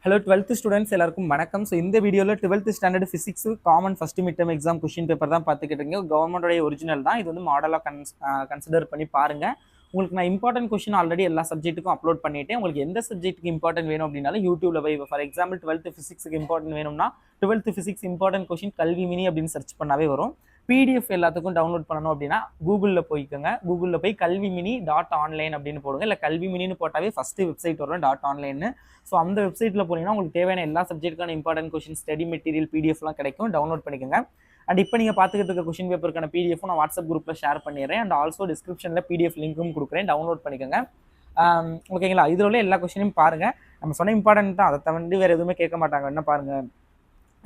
Hello 12th students எல்லாருக்கும் வணக்கம். So இந்த வீடியோவில் 12th standard physics common first mid term exam question paper தான் பார்த்துக்கிட்டு இருக்கீங்க. கவர்மெண்டோடைய ஒரிஜினல் தான். இது வந்து மாடலாக கன்சிடர் பண்ணி பாருங்க. உங்களுக்கு நான் இம்பார்ட்டன்ட் கொஸ்டின் ஆல்ரெடி எல்லா சப்ஜெக்ட்டுக்கும் அப்லோட் பண்ணிட்டேன். உங்களுக்கு எந்த சப்ஜெக்ட்டுக்கு இம்பார்ட்டன்ட் வேணும் அப்படின்னாலும் யூடியூப்ல போய் ஃபார் எக்ஸாம்பிள் 12th ஃபிசிக்ஸுக்கு இம்பார்ட்டன்ட் வேணும்னா 12th ஃபிசிக்ஸ் இம்பார்ட்டன்ட் கொஸ்டின் கல்வி மினி அப்படின்னு சர்ச் பண்ணாவே வரும். பிடிஎஃப் எல்லாத்துக்கும் டவுன்லோட் பண்ணணும் அப்படின்னா கூகுளில் போய்க்கோங்க. கூகுளில் போய் கல்வி மினி .ஆன்லைன் அப்படின்னு போடுங்க. இல்லை கல்வி மினின்னு போட்டாவே ஃபஸ்ட்டு வெப்சைட் வரும் .ஆன்லைன்னு. ஸோ அந்த வெப்சைட்டில் போனீங்கன்னா உங்களுக்கு தேவையான எல்லா சப்ஜெக்ட்டுக்கான இம்பார்ட்டன்ட் கொஸ்டின் ஸ்டடி மெட்டீரியல் பிடிஎஃப்லாம் கிடைக்கும். டவுன்லோட் பண்ணிக்கோங்க. அண்ட் இப்போ நீங்கள் பார்த்துக்கிட்டு இருக்க கொஸ்டின் பேப்பருக்கான பிடிஎஃப் நான் வாட்ஸ்அப் குரூப்பில் ஷேர் பண்ணிடுறேன். அண்ட் ஆல்சோ டிஸ்கிரிப்ஷனில் பிடிஎஃப் லிங்க்கும் கொடுக்குறேன். டவுன்லோட் பண்ணிக்கோங்க. ஓகேங்களா? இதில் உள்ள எல்லா கொஸ்டினையும் பாருங்கள். நம்ம சொன்ன இம்பார்ட்டன்ட் தான். அதை தவிர்த்து வேறு எதுவுமே கேட்க மாட்டாங்க. என்ன பாருங்கள்,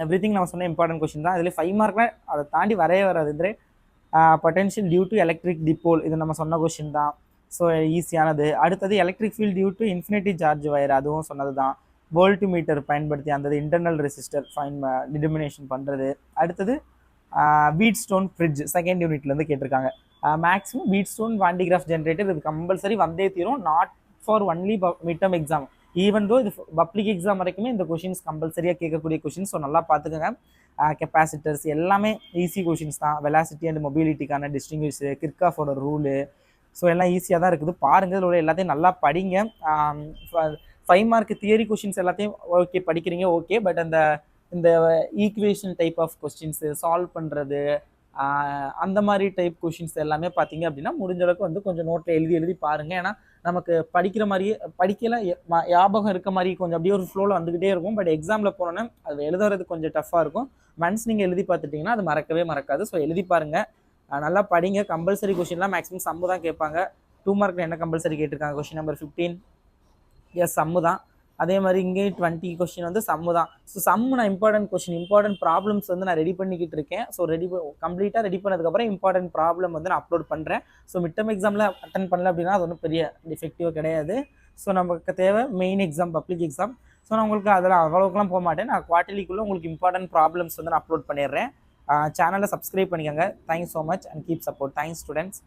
எவ்ரிதிங் நம்ம சொன்ன இம்பார்ட்டன்ட் கொஸ்டின் தான். அதில் 5 மார்க்லாம் அதை தாண்டி வரவே வராது. Potential due to electric dipole, இது நம்ம சொன்ன கொஸ்டின் தான். ஸோ ஈஸியானது. அடுத்தது electric field due to infinity charge wire, அதுவும் சொன்னது தான். வோல்ட் மீட்டர் பயன்படுத்தி அந்த இன்டர்னல் ரெசிஸ்டர் டிட்டர்மினேஷன் பண்ணுறது. அடுத்தது வீட் ஸ்டோன் ஃப்ரிட்ஜ் செகண்ட் யூனிட்லேருந்து கேட்டிருக்காங்க. மேக்ஸிமம் வீட் ஸ்டோன் வாண்டிகிராஃப் ஜென்ரேட்டர் இது கம்பல்சரி வந்தே தீரும். Not for only mid term exam, even though இது பப்ளிக் எக்ஸாம் வரைக்குமே இந்த கொஷின்ஸ் கம்பல்சரியாக கேட்கக்கூடிய கொஷின்ஸ். ஸோ நல்லா பார்த்துக்கோங்க. கெப்பாசிட்டர்ஸ் எல்லாமே ஈஸி கொஷின்ஸ் தான். வெலாசிட்டி அண்ட் மொபிலிட்டிக்கான டிஸ்டிங்விஷு, கிர்காஃபோட ரூலு, ஸோ எல்லாம் ஈஸியாக தான் இருக்குது. பாருங்கள், இதோட எல்லாத்தையும் நல்லா படிங்க. 5 மார்க் தியரி கொஷின்ஸ் எல்லாத்தையும் ஓகே படிக்கிறீங்க, ஓகே. பட் இந்த equation type of questions solve பண்ணுறது, அந்த மாதிரி டைப் கொஷின்ஸ் எல்லாமே பார்த்தீங்க அப்படின்னா முடிஞ்ச அளவுக்கு வந்து கொஞ்சம் நோட்டில் எழுதி பாருங்கள். ஏன்னா நமக்கு படிக்கிற மாதிரியே படிக்கலாம், ஞாபகம் இருக்க மாதிரி கொஞ்சம் அப்படியே ஒரு ஃப்ளோவில் வந்துக்கிட்டே இருக்கும். பட் எக்ஸாமில் போனோன்னே அது எழுதுறது கொஞ்சம் டஃப்பாக இருக்கும். ஒன்ஸ் நீங்கள் எழுதி பார்த்துட்டிங்கன்னா அது மறக்கவே மறக்காது. ஸோ எழுதி பாருங்கள், நல்லா படிங்க. கம்பல்சரி கொஷின்லாம் மேக்ஸிமம் சம்மு தான் கேட்பாங்க. 2 மார்க்கில் என்ன கம்பல்சரி கேட்டிருக்காங்க? கொஷின் நம்பர் 15 எஸ் சம்மு தான். அதே மாதிரி இங்கே 20 கொஸ்டின் வந்து சம்மு தான். ஸோ சம்மு நான் இம்பார்ட்டன்ட் ப்ராப்ளம்ஸ் வந்து நான் ரெடி பண்ணிக்கிட்டு இருக்கேன். ஸோ கம்ப்ளீட்டாக ரெடி பண்ணதுக்கப்புறம் இம்பார்ட்டன்ட் ப்ராப்ளம் வந்து நான் அப்லோட் பண்ணுறேன். ஸோ மிட் டர்ம் எக்ஸாமில் அட்டன் பண்ணல அப்படின்னா அது ஒன்றும் பெரிய டிஃபெக்டிவாக கிடையாது. ஸோ நமக்கு தேவை main exam, public exam. So நான் உங்களுக்கு அதில் அவ்வளோக்கெல்லாம் போக மாட்டேன். நான் குவார்ட்டர்லிக்குள்ளே உங்களுக்கு இம்பார்ட்டன்ட் ப்ராப்ளம்ஸ் வந்து நான் அப்லோட் பண்ணிடுறேன். சேனலை சப்ஸ்கிரைப் பண்ணிக்கோங்க. Thanks so much and keep support. Thanks students.